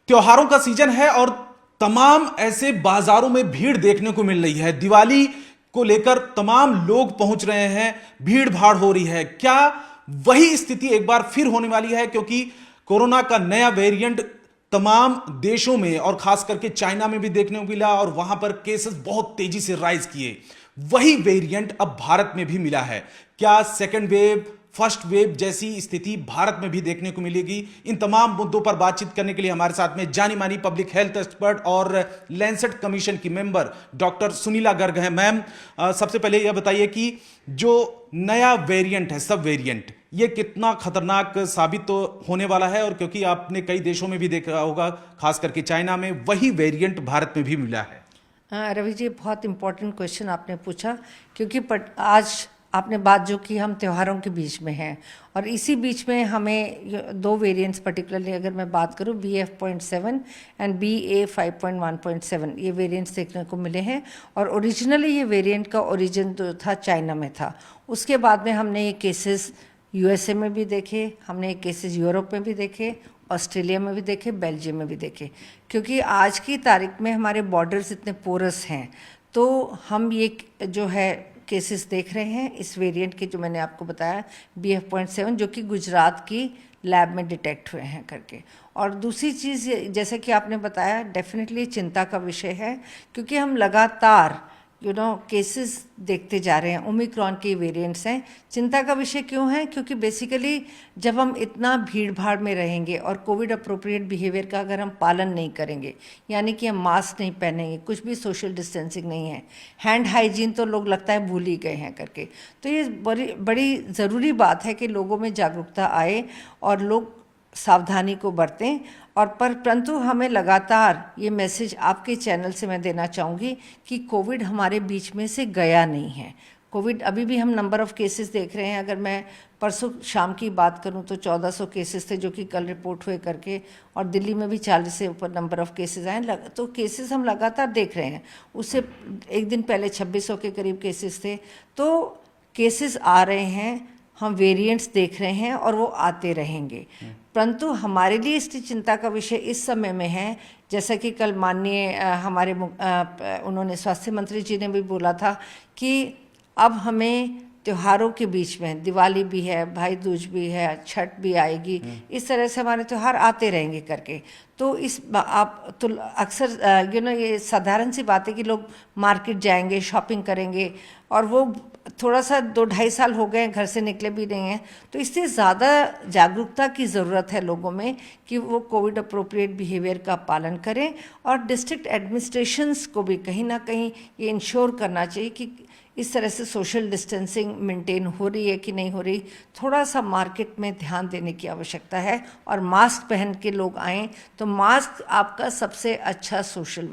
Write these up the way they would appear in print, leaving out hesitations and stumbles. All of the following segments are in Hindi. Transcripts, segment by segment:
त्योहारों का सीजन है और तमाम ऐसे बाजारों में भीड़ देखने को मिल रही है। दिवाली को लेकर तमाम लोग पहुंच रहे हैं, भीड़ भाड़ हो रही है। क्या वही स्थिति एक बार फिर होने वाली है? क्योंकि कोरोना का नया वेरिएंट तमाम देशों में और खास करके चाइना में भी देखने को मिला और वहां पर केसेस बहुत तेजी से राइज किए। वही वेरिएंट अब भारत में भी मिला है। क्या सेकेंड वेव, फर्स्ट वेव जैसी स्थिति भारत में भी देखने को मिलेगी? इन तमाम मुद्दों पर बातचीत करने के लिए हमारे साथ में जानी मानी पब्लिक हेल्थ एक्सपर्ट और लैंसेट कमीशन की मेंबर डॉक्टर सुनीला गर्ग हैं। मैम, सबसे पहले यह बताइए कि जो नया वेरिएंट है, सब वेरिएंट, ये कितना खतरनाक साबित तो होने वाला है? और क्योंकि आपने कई देशों में भी देखा होगा, खास करके चाइना में वही वेरिएंट भारत में भी मिला है। रवि जी, बहुत इंपॉर्टेंट क्वेश्चन आपने पूछा, क्योंकि आज आपने बात जो की हम त्योहारों के बीच में हैं और इसी बीच में हमें दो वेरिएंट्स, पर्टिकुलरली अगर मैं बात करूं BF.7 एंड BA.5.1.7, ये वेरिएंट्स देखने को मिले हैं। और ओरिजिनली ये वेरिएंट का ओरिजिन जो था चाइना में था। उसके बाद में हमने ये केसेस USA में भी देखे, हमने ये केसेस यूरोप में भी देखे, ऑस्ट्रेलिया में भी देखे, बेल्जियम में भी देखे। क्योंकि आज की तारीख में हमारे बॉर्डर्स इतने पोरस हैं, तो हम ये जो है केसेस देख रहे हैं इस वेरिएंट के, जो मैंने आपको बताया BF.7, जो कि गुजरात की लैब में डिटेक्ट हुए हैं करके। और दूसरी चीज़, जैसे कि आपने बताया, डेफिनेटली चिंता का विषय है, क्योंकि हम लगातार केसेस देखते जा रहे हैं। ओमिक्रॉन के वेरिएंट्स हैं। चिंता का विषय क्यों है? क्योंकि बेसिकली जब हम इतना भीड़ भाड़ में रहेंगे और कोविड अप्रोप्रिएट बिहेवियर का अगर हम पालन नहीं करेंगे, यानी कि हम मास्क नहीं पहनेंगे, कुछ भी सोशल डिस्टेंसिंग नहीं है, हैंड हाइजीन तो लोग लगता है भूल ही गए हैं करके, तो ये बड़ी ज़रूरी बात है कि लोगों में जागरूकता आए और लोग सावधानी को बरतें। और परंतु हमें लगातार ये मैसेज आपके चैनल से मैं देना चाहूँगी कि कोविड हमारे बीच में से गया नहीं है। कोविड अभी भी हम नंबर ऑफ़ केसेस देख रहे हैं। अगर मैं परसों शाम की बात करूं तो 1400 केसेस थे, जो कि कल रिपोर्ट हुए करके, और दिल्ली में भी 40 से ऊपर नंबर ऑफ़ केसेस आए। तो केसेस हम लगातार देख रहे हैं। उससे एक दिन पहले 2600 के करीब केसेस थे। तो केसेस आ रहे हैं, हम वेरिएंट्स देख रहे हैं और वो आते रहेंगे। परंतु हमारे लिए इसकी चिंता का विषय इस समय में है, जैसा कि कल माननीय हमारे उन्होंने स्वास्थ्य मंत्री जी ने भी बोला था कि अब हमें त्योहारों के बीच में, दिवाली भी है, भाई दूज भी है, छठ भी आएगी, इस तरह से हमारे त्यौहार आते रहेंगे करके। तो आप तो अक्सर ये साधारण सी बात है कि लोग मार्केट जाएंगे, शॉपिंग करेंगे, और वो थोड़ा सा 2-2.5 साल हो गए घर से निकले भी नहीं हैं। तो इससे ज़्यादा जागरूकता की ज़रूरत है लोगों में कि वो कोविड अप्रोप्रिएट बिहेवियर का पालन करें। और डिस्ट्रिक्ट एडमिनिस्ट्रेशंस को भी कहीं ना कहीं ये इंश्योर करना चाहिए कि इस तरह से सोशल डिस्टेंसिंग मेंटेन हो रही है कि नहीं हो रही। थोड़ा सा मार्केट में ध्यान देने की आवश्यकता है और मास्क पहन के लोग आएँ, तो मास्क आपका सबसे अच्छा सोशल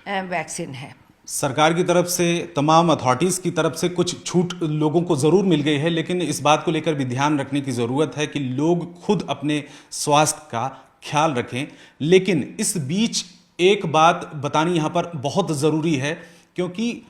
वैक्सीन है। सरकार की तरफ से, तमाम अथॉरिटीज़ की तरफ से कुछ छूट लोगों को ज़रूर मिल गई है, लेकिन इस बात को लेकर भी ध्यान रखने की ज़रूरत है कि लोग खुद अपने स्वास्थ्य का ख्याल रखें। लेकिन इस बीच एक बात बतानी यहाँ पर बहुत ज़रूरी है, क्योंकि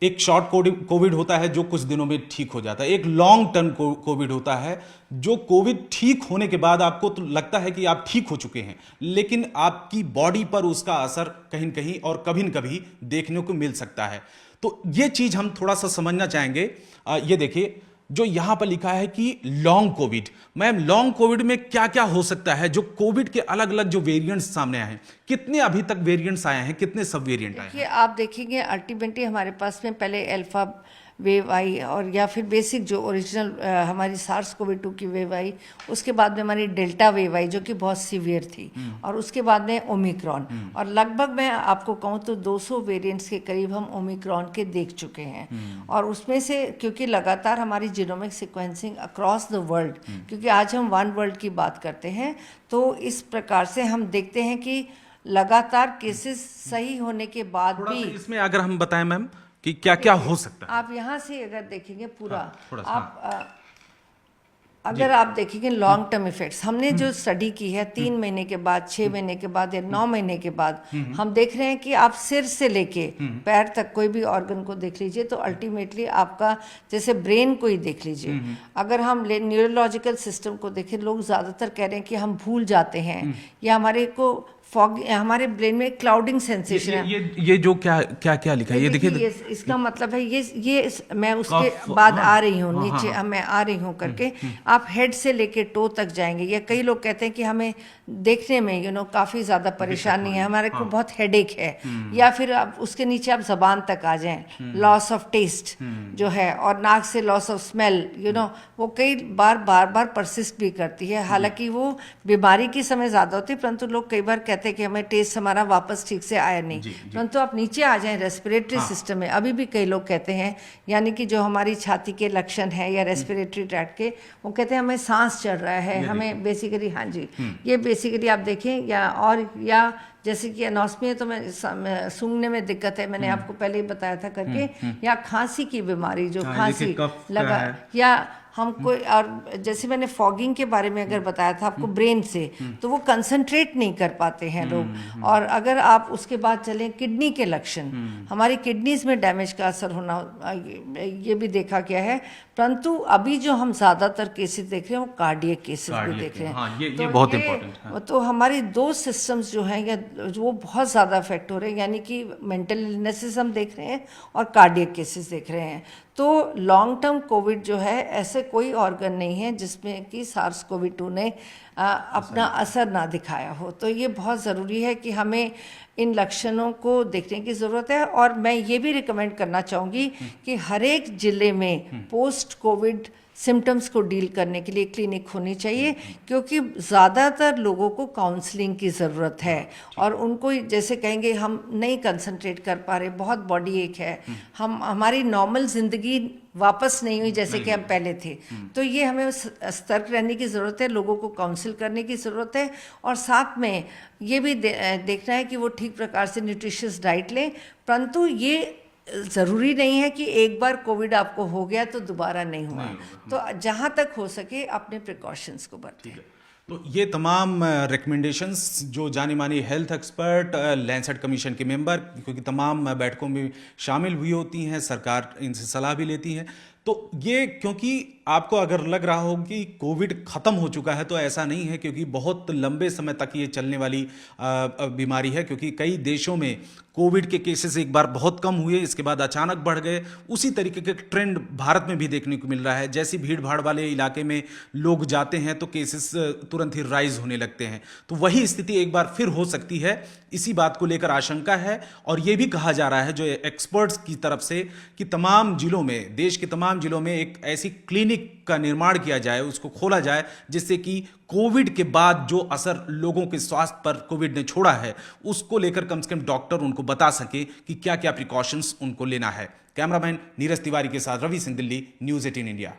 एक शॉर्ट कोविड होता है जो कुछ दिनों में ठीक हो जाता है, एक लॉन्ग टर्म कोविड होता है जो कोविड ठीक होने के बाद आपको तो लगता है कि आप ठीक हो चुके हैं, लेकिन आपकी बॉडी पर उसका असर कहीं न कहीं और कभी न कभी देखने को मिल सकता है। तो ये चीज़ हम थोड़ा सा समझना चाहेंगे। ये देखिए, जो यहां पर लिखा है कि long Covid. Ma'am, long Covid में क्या क्या हो सकता है? जो कोविड के अलग अलग जो वेरिएंट्स सामने आए हैं, कितने अभी तक वेरिएंट्स आए हैं, कितने सब वेरिएंट आए हैं? आप देखेंगे अल्टीमेटली हमारे पास में पहले अल्फा वेव आई, और या फिर बेसिक जो ओरिजिनल हमारी SARS-CoV-2 की वेव आई, उसके बाद में हमारी डेल्टा वेव आई जो कि बहुत सीवियर थी, और उसके बाद में ओमिक्रॉन। और लगभग मैं आपको कहूँ तो 200 वेरिएंट्स के करीब हम ओमिक्रॉन के देख चुके हैं। और उसमें से, क्योंकि लगातार हमारी genomic sequencing across the world, क्योंकि आज हम वन वर्ल्ड की बात करते हैं, तो इस प्रकार से हम देखते हैं कि लगातार केसेस सही होने के बाद भी, इसमें अगर हम बताएं मैम कि क्या क्या हो सकता है। आप यहाँ से अगर देखेंगे पूरा, अगर आप देखेंगे लॉन्ग टर्म इफेक्ट्स, हमने जो स्टडी की है 3 महीने के बाद, 6 महीने के बाद या 9 महीने के बाद, हम देख रहे हैं कि आप सिर से लेके पैर तक कोई भी ऑर्गन को देख लीजिए, तो अल्टीमेटली आपका, जैसे ब्रेन को ही देख लीजिए, अगर हम न्यूरोलॉजिकल सिस्टम को देखें, लोग ज़्यादातर कह रहे हैं कि हम भूल जाते हैं या हमारे को फॉग, हमारे ब्रेन में क्लाउडिंग सेंसेशन है। ये जो क्या क्या क्या लिखा है ये देखिए। इसका मतलब है मैं उसके बाद आ रही हूँ नीचे, मैं आ रही हूँ करके आप हेड से लेके टो तक जाएंगे। या कई लोग कहते हैं कि हमें देखने में काफी ज्यादा परेशानी है, हमारे को बहुत हेडेक है, या फिर आप उसके नीचे आप जबान तक आ जाएं, लॉस ऑफ टेस्ट जो है, और नाक से लॉस ऑफ स्मेल, वो कई बार परसिस्ट भी करती है। हालांकि वो बीमारी के समय ज्यादा होती है, परंतु लोग कई बार कहते हैं कि हमें टेस्ट हमारा वापस ठीक से आया नहीं। परंतु आप नीचे आ जाएं रेस्पिरेटरी सिस्टम में, अभी भी कई लोग कहते हैं, यानी कि जो हमारी छाती के लक्षण है या रेस्पिरेटरी ट्रैक्ट के, वो कहते हैं हमें सांस चल रहा है, हमें बेसिकली, हाँ जी, ये बेसिकली आप देखें, या जैसे कि एनोस्मिया तो मैं सूंघने में दिक्कत है, मैंने आपको पहले ही बताया था करके, या खांसी की बीमारी, जो खांसी लगा, या हमको, और जैसे मैंने फॉगिंग के बारे में अगर बताया था आपको ब्रेन से, तो वो कंसंट्रेट नहीं कर पाते हैं लोग। और अगर आप उसके बाद चलें, किडनी के लक्षण, हमारी किडनीज में डैमेज का असर होना, ये भी देखा गया है। परंतु अभी जो हम ज्यादातर केसेस देख रहे हैं वो कार्डियक केसेस भी देख रहे हैं। हाँ, ये बहुत इंपॉर्टेंट है। तो हमारी दो सिस्टम्स जो हैं या वो बहुत ज़्यादा अफेक्ट हो रहे हैं, यानी कि मेंटल इलनेसेस हम देख रहे हैं और कार्डियक केसेस देख रहे हैं। तो लॉन्ग टर्म कोविड जो है, ऐसे कोई ऑर्गन नहीं है जिसमें कि सार्स कोविड-2 ने अपना असर ना दिखाया हो। तो ये बहुत ज़रूरी है कि हमें इन लक्षणों को देखने की ज़रूरत है। और मैं ये भी रिकमेंड करना चाहूँगी कि हर एक ज़िले में पोस्ट कोविड सिम्टम्स को डील करने के लिए क्लिनिक होनी चाहिए, क्योंकि ज़्यादातर लोगों को काउंसलिंग की ज़रूरत है। और उनको जैसे कहेंगे हम नहीं कंसंट्रेट कर पा रहे, बहुत बॉडी एक है, हमारी नॉर्मल ज़िंदगी वापस नहीं हुई जैसे कि हम पहले थे, तो ये हमें सतर्क रहने की ज़रूरत है, लोगों को काउंसिल करने की ज़रूरत है। और साथ में ये भी देखना है कि वो ठीक प्रकार से न्यूट्रिशियस डाइट लें। परंतु ये ज़रूरी नहीं है कि एक बार कोविड आपको हो गया तो दोबारा नहीं हुआ। तो जहाँ तक हो सके अपने प्रिकॉशंस को बरतें। तो ये तमाम रिकमेंडेशंस जो जानी मानी हेल्थ एक्सपर्ट, लैंसेट कमीशन के मेंबर, क्योंकि तमाम बैठकों में शामिल हुई होती हैं, सरकार इनसे सलाह भी लेती है। तो ये, क्योंकि आपको अगर लग रहा हो कि कोविड ख़त्म हो चुका है, तो ऐसा नहीं है, क्योंकि बहुत लंबे समय तक ये चलने वाली बीमारी है। क्योंकि कई देशों में कोविड के केसेस एक बार बहुत कम हुए, इसके बाद अचानक बढ़ गए। उसी तरीके के ट्रेंड भारत में भी देखने को मिल रहा है। जैसी भीड़ भाड़ वाले इलाके में लोग जाते हैं तो केसेस तुरंत ही राइज होने लगते हैं। तो वही स्थिति एक बार फिर हो सकती है, इसी बात को लेकर आशंका है। और ये भी कहा जा रहा है जो एक्सपर्ट्स की तरफ से कि तमाम जिलों में, देश के तमाम जिलों में एक ऐसी क्लिनिक का निर्माण किया जाए, उसको खोला जाए, जिससे कि कोविड के बाद जो असर लोगों के स्वास्थ्य पर कोविड ने छोड़ा है, उसको लेकर कम से कम डॉक्टर उनको बता सके कि क्या क्या प्रिकॉशंस उनको लेना है। कैमरामैन नीरज तिवारी के साथ रवि सिंह, दिल्ली, न्यूज़ 18 इंडिया।